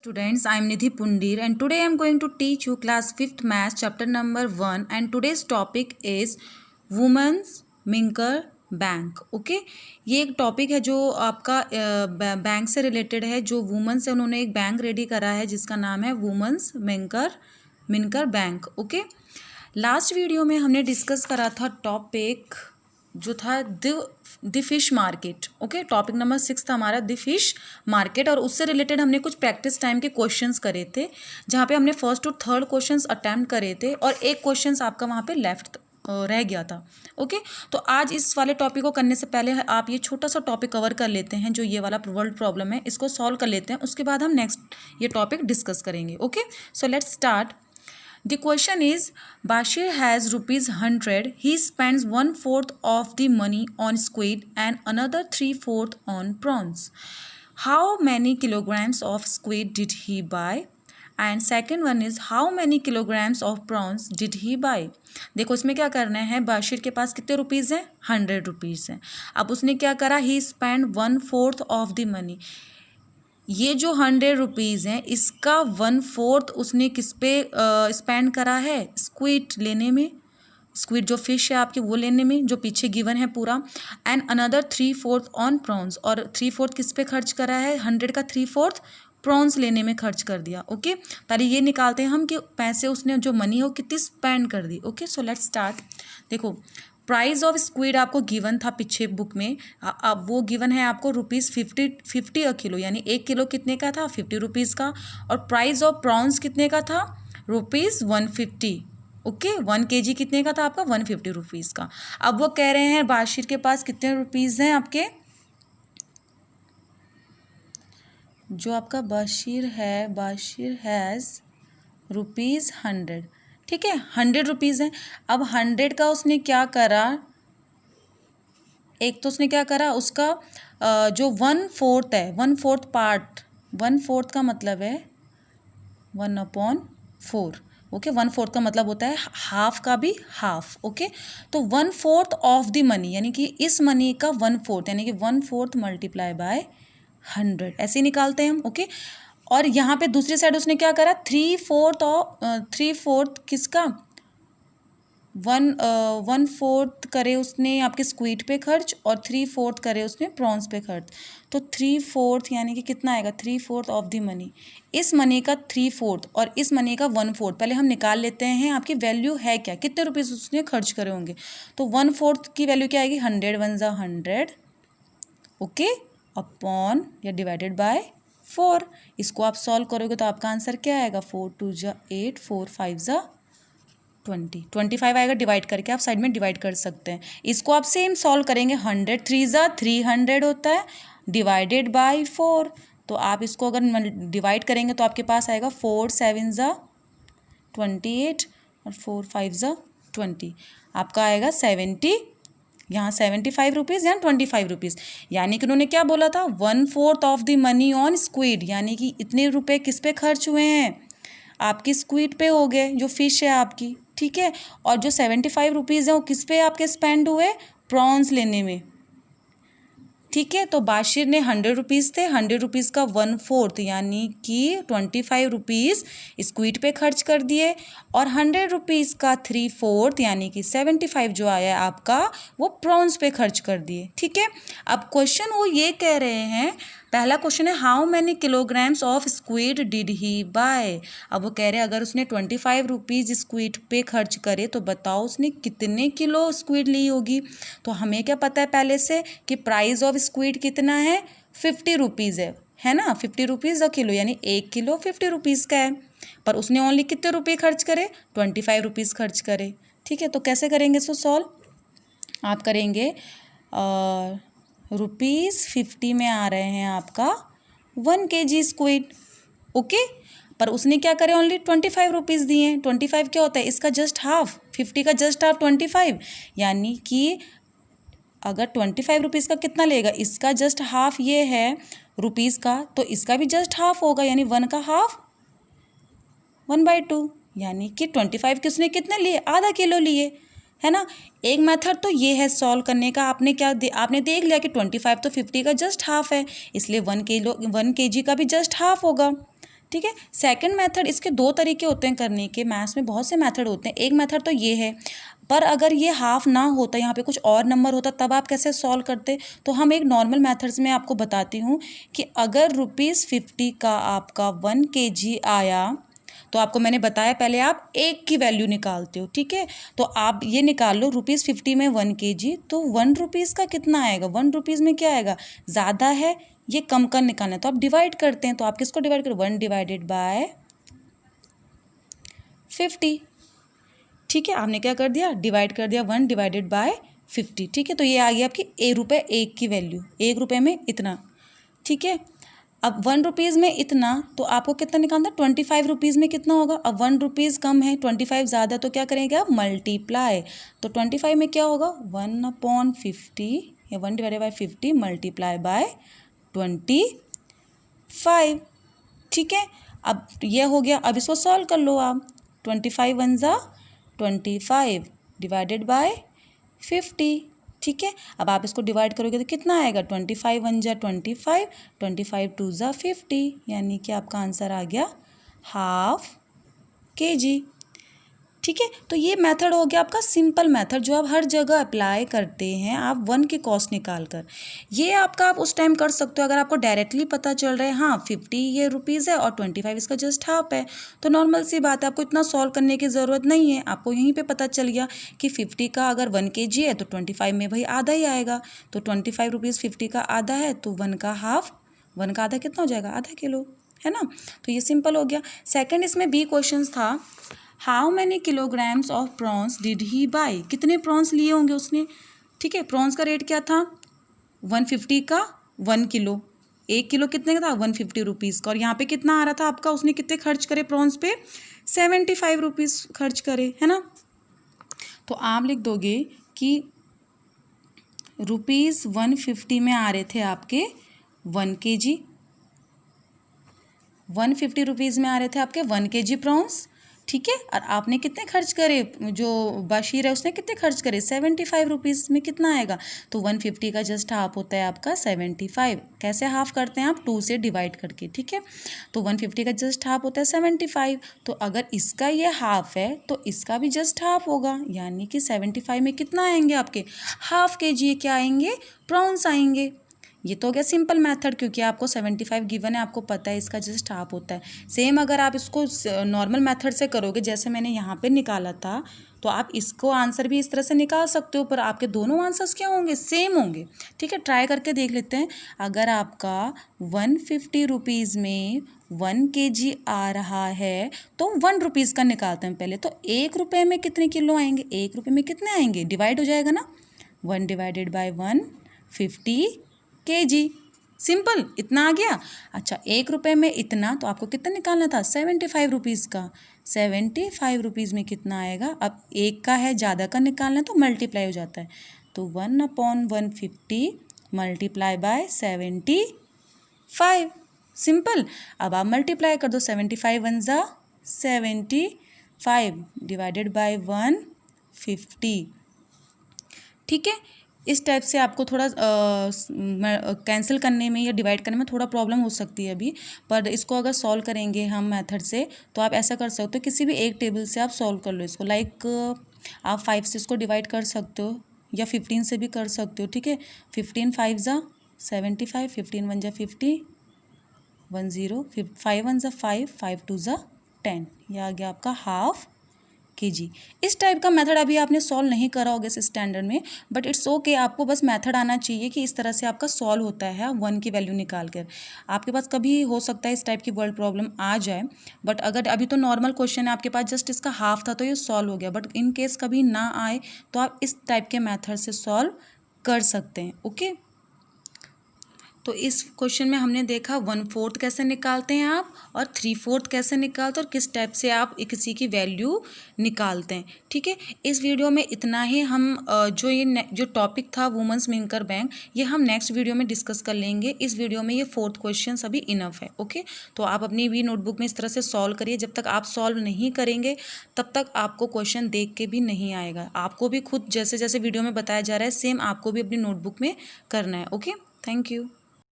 Students, I am Nidhi Pundir and today I am going to teach you class 5th math chapter number 1 and today's topic is Women's Minker bank. Okay, ये एक topic है जो आपका bank से related है. जो women से उन्होंने एक बैंक रेडी करा है जिसका नाम है वुमेन्स मिनकर बैंक. ओके, लास्ट वीडियो में हमने डिस्कस करा था टॉपिक जो था the fish market. Okay, topic number 6 था हमारा द फिश मार्केट और उससे रिलेटेड हमने कुछ प्रैक्टिस टाइम के क्वेश्चंस करे थे जहाँ पे हमने first to third questions attempt करे थे और एक क्वेश्चंस आपका वहाँ पे लेफ्ट रह गया था. ओके, तो आज इस वाले टॉपिक को करने से पहले आप ये छोटा सा टॉपिक कवर कर लेते हैं. जो ये वाला वर्ल्ड प्रॉब्लम है इसको सॉल्व कर लेते हैं, उसके बाद हम नेक्स्ट ये टॉपिक डिस्कस करेंगे. Okay, so let's start. The question is, Bashir has ₹100. He spends 1/4 of the money on squid and another 3/4 on prawns. How many kilograms of squid did he buy? And second one is, how many kilograms of prawns did he buy? देखो इसमें क्या करना है. बाशिर के पास कितने rupees हैं? 100 rupees हैं. अब उसने क्या करा? He spent 1/4 of the money. ये जो 100 रुपीज़ हैं इसका 1/4 उसने किस पे स्पेंड करा है? स्क्विड लेने में. स्क्विड जो फिश है आपकी वो लेने में जो पीछे गिवन है पूरा. And another 3/4 on prawns. और 3/4 किस पे खर्च करा है? 100 का 3/4 प्रॉन्स लेने में खर्च कर दिया. ओके, पहले ये निकालते हैं हम कि पैसे उसने जो मनी है वो कितनी स्पेंड कर दी. Okay, so let's start. देखो प्राइस ऑफ स्क्विड आपको गिवन था पीछे बुक में. अब वो गिवन है आपको ₹50 अ किलो, यानी 1 किलो कितने का था? 50 रुपीज़ का. और प्राइस ऑफ प्रॉन्स कितने का था? ₹150. ओके, 1 kg कितने का था आपका? 150 रुपीज़ का. अब वो कह रहे हैं बाशिर के पास कितने रुपीज़ हैं आपके? जो आपका बाशिर हैज़ ₹100. ठीक है, 100 रुपीज़ है. अब 100 का उसने क्या करा? एक तो उसने क्या करा उसका जो 1/4 है, 1/4 पार्ट, 1/4 का मतलब है 1/4. ओके, 1/4 का मतलब होता है हाफ का भी हाफ. ओके, तो 1/4 ऑफ द मनी यानी कि इस मनी का 1/4 यानी कि 1/4 मल्टीप्लाई बाय 100 ऐसे निकालते हैं हम. ओके, और यहाँ पे दूसरी साइड उसने क्या करा? 3/4 किसका? 1/4 करे उसने आपके स्क्वीड पे खर्च और 3/4 करे उसने प्रॉन्स पे खर्च. तो 3/4 यानी कि कितना आएगा? 3/4 ऑफ द मनी. इस मनी का 3/4 और इस मनी का 1/4 पहले हम निकाल लेते हैं. आपकी वैल्यू है क्या? कितने रुपीज़ उसने खर्च करे होंगे? तो 1/4 की वैल्यू क्या आएगी? 100 1 ज़ा 100. ओके, अपॉन या डिवाइडेड बाय 4. इसको आप सॉल्व करोगे तो आपका आंसर क्या आएगा? 4 2 ज़ा 8 4 5 ज़ा 20. 25 आएगा. डिवाइड करके आप साइड में डिवाइड कर सकते हैं. इसको आप सेम सॉल्व करेंगे. 100 3 ज़ा 300 होता है डिवाइडेड बाय 4. तो आप इसको अगर डिवाइड करेंगे तो आपके पास आएगा 4 7 ज़ा 28 और 4 5 ज़ा 20. आपका आएगा 70. यहाँ 75 रुपीज़, यहाँ 25 रुपीज़. यानी कि उन्होंने क्या बोला था? 1/4 of the money on squid, यानी कि इतने रुपए किस पे खर्च हुए हैं? आपकी स्क्विड पे हो गए जो फिश है आपकी. ठीक है, और जो 75 रुपीज़ हैं वो किस पे आपके स्पेंड हुए? प्रॉन्स लेने में. ठीक है, तो बाशिर ने 100 रुपीज़ थे, 100 रुपीज़ का 1/4 यानी कि 25 रुपीज़ स्क्विड पे खर्च कर दिए और 100 रुपीज़ का 3/4 यानी कि 75 जो आया है आपका वो प्रॉन्स पे खर्च कर दिए. ठीक है, अब क्वेश्चन वो ये कह रहे हैं, पहला क्वेश्चन है how many kilograms of squid did he buy. अब वो कह रहे हैं अगर उसने 25 रुपीज़ स्क्विड पे खर्च करे तो बताओ उसने कितने किलो स्क्विड ली होगी. तो हमें क्या पता है पहले से कि प्राइस ऑफ स्क्विड कितना है? 50 रुपीज़ है ना. 50 रुपीज़ अ किलो यानी 1 किलो 50 रुपीज़ का है. पर उसने ओनली कितने रुपये खर्च करे? 25 रुपीज़ खर्च करे. ठीक है, तो कैसे करेंगे इसको सॉल्व? आप करेंगे ₹50 में आ रहे हैं आपका 1 kg स्क्विड. ओके, पर उसने क्या करे? ओनली 25 रुपीज़ दिए हैं. 25 क्या होता है? इसका जस्ट हाफ. 50 का जस्ट हाफ 25, यानी कि अगर 25 रुपीज़ का कितना लेगा? इसका जस्ट हाफ ये है रुपीज़ का, तो इसका भी जस्ट हाफ होगा यानी 1 का हाफ 1/2. यानी कि 25 के उसने कितने लिए? आधा किलो लिए, है ना. एक मेथड तो ये है सॉल्व करने का. आपने देख लिया कि 25 तो 50 का जस्ट हाफ है, इसलिए 1 kg का भी जस्ट हाफ होगा. ठीक है। सेकंड मेथड, इसके दो तरीके होते हैं करने के, मैथ्स में बहुत से मेथड होते हैं। एक मेथड तो ये है, पर अगर ये हाफ ना होता, यहाँ पे कुछ और नंबर होता, तब आप कैसे सॉल्व करते? तो हम एक नॉर्मल मेथड्स में आपको बताती हूँ कि अगर ₹50 का आपका 1 kg आया, तो आपको मैंने बताया पहले आप एक की वैल्यू निकालते हो, ठीक है। तो आप ये निकाल लो ₹50 में 1 kg, तो ₹1 का कितना आएगा? ₹1 में क्या आएगा? ज़्यादा है, ये कम का निकालना है, तो आप डिवाइड करते हैं। तो आप किसको डिवाइड करो? 1 डिवाइडेड बाय 50, ठीक है। आपने क्या कर दिया? डिवाइड कर दिया 1 डिवाइडेड बाय 50, ठीक है। तो ये आ गई आपकी ₹1 की वैल्यू, ₹1 में इतना, ठीक है। अब ₹1 में इतना, तो आपको कितना निकालना है? ₹25 में कितना होगा? अब ₹1 कम है, 25 ज़्यादा, तो क्या करेंगे आप? मल्टीप्लाई। तो 25 में क्या होगा? 1/50 या 1 डिवाइडेड बाय 50 मल्टीप्लाई बाय 25, ठीक है। अब यह हो गया। अब इसको सॉल्व कर लो आप। 25 1 ज़ा 25 डिवाइडेड बाय 50, ठीक है। अब आप इसको डिवाइड करोगे तो कितना आएगा? 25 1 ज़ा 25, 25 2 ज़ा 50, यानी कि आपका आंसर आ गया ½ kg, ठीक है। तो ये मेथड हो गया आपका सिंपल मेथड, जो आप हर जगह अप्लाई करते हैं आप 1 की कॉस्ट निकाल कर। ये आपका आप उस टाइम कर सकते हो अगर आपको डायरेक्टली पता चल रहा है, हाँ 50 ये रुपीज़ है और 25 इसका जस्ट हाफ है, तो नॉर्मल सी बात है, आपको इतना सॉल्व करने की ज़रूरत नहीं है। आपको यहीं पे पता चल गया कि 50 का अगर 1 kg है तो 25 में भाई आधा ही आएगा, तो 25 रुपीज़ 50 का आधा है, तो 1 का हाफ, 1 का आधा कितना हो जाएगा? ½ किलो, है ना। तो ये सिंपल हो गया। सेकेंड इसमें बी क्वेश्चन था, how many kilograms of prawns did he by? कितने प्रॉन्स लिए होंगे उसने, ठीक है। प्रॉन्स का रेट क्या था? 150 का 1 किलो, 1 किलो कितने का था? 150 रुपीज़ का। और यहाँ पे कितना आ रहा था आपका? उसने कितने खर्च करे प्रॉन्स पे? 75 रुपीज़ खर्च करे, है ना। तो आप लिख दोगे कि ₹150 में आ रहे थे आपके 1 kg, 150 रुपीज़ में आ रहे थे आपके 1 kg प्रॉन्स, ठीक है। और आपने कितने खर्च करे? जो बशीर है उसने कितने खर्च करे? 75 रुपीज़ में कितना आएगा? तो 150 का जस्ट हाफ होता है आपका 75। कैसे हाफ करते हैं आप? 2 से डिवाइड करके, ठीक है। तो 150 का जस्ट हाफ होता है 75। तो अगर इसका ये हाफ है तो इसका भी जस्ट हाफ होगा, यानी कि 75 में कितना आएंगे आपके? ½ kg क्या आएंगे? प्रॉन्स आएंगे। ये तो हो गया सिंपल मेथड, क्योंकि आपको 75 गिवन है, आपको पता है इसका जस्ट हाफ होता है। सेम अगर आप इसको नॉर्मल मेथड से करोगे, जैसे मैंने यहाँ पे निकाला था, तो आप इसको आंसर भी इस तरह से निकाल सकते हो, पर आपके दोनों आंसर्स क्या होंगे? सेम होंगे, ठीक है। ट्राई करके देख लेते हैं। अगर आपका 150 रुपीज़ में 1 kg आ रहा है, तो ₹1 का निकालते हैं पहले। तो ₹1 में कितने किलो आएंगे? ₹1 में कितने आएंगे? डिवाइड हो जाएगा ना, 1 डिवाइडेड बाय 150 kg, सिंपल, इतना आ गया। अच्छा, ₹1 में इतना, तो आपको कितना निकालना था? 75 रुपीज़ का। 75 रुपीज़ में कितना आएगा? अब एक का है, ज़्यादा का निकालना है तो मल्टीप्लाई हो जाता है, तो 1/150 मल्टीप्लाई बाय 75, सिंपल। अब आप मल्टीप्लाई कर दो, 75 1 ज़ा 75 डिवाइडेड बाय 150, ठीक है। इस टाइप से आपको थोड़ा कैंसिल करने में या डिवाइड करने में थोड़ा प्रॉब्लम हो सकती है अभी, पर इसको अगर सॉल्व करेंगे हम मेथड से, तो आप ऐसा कर सकते हो, किसी भी एक टेबल से आप सॉल्व कर लो इसको। लाइक आप 5 से इसको डिवाइड कर सकते हो या 15 से भी कर सकते हो, ठीक है। 15 5 ज़ा 75, 15 1 ज़ा 50, 10, 5 1 ज़ा 5, 5 2 ज़ा 10, यह आ गया आपका ½ kg। इस टाइप का मेथड अभी आपने सॉल्व नहीं करा होगा इस स्टैंडर्ड में, बट इट्स ओके, आपको बस मेथड आना चाहिए कि इस तरह से आपका सॉल्व होता है 1 की वैल्यू निकाल कर। आपके पास कभी हो सकता है इस टाइप की वर्ड प्रॉब्लम आ जाए, बट अगर अभी तो नॉर्मल क्वेश्चन है आपके पास, जस्ट इसका हाफ था तो ये सॉल्व हो गया, बट इन केस कभी ना आए तो आप इस टाइप के मेथड से सॉल्व कर सकते हैं, ओके। तो इस क्वेश्चन में हमने देखा 1/4 कैसे निकालते हैं आप, और 3/4 कैसे निकालते हैं, और किस टाइप से आप किसी की वैल्यू निकालते हैं, ठीक है। इस वीडियो में इतना ही। हम जो टॉपिक था वुमेन्स मिंकर बैंक, ये हम नेक्स्ट वीडियो में डिस्कस कर लेंगे। इस वीडियो में ये 4th क्वेश्चन अभी इनफ है, ओके। तो आप अपनी भी नोटबुक में इस तरह से सॉल्व करिए। जब तक आप सॉल्व नहीं करेंगे तब तक आपको क्वेश्चन देख के भी नहीं आएगा। आपको भी खुद जैसे जैसे वीडियो में बताया जा रहा है, सेम आपको भी अपनी नोटबुक में करना है, ओके। Thank you.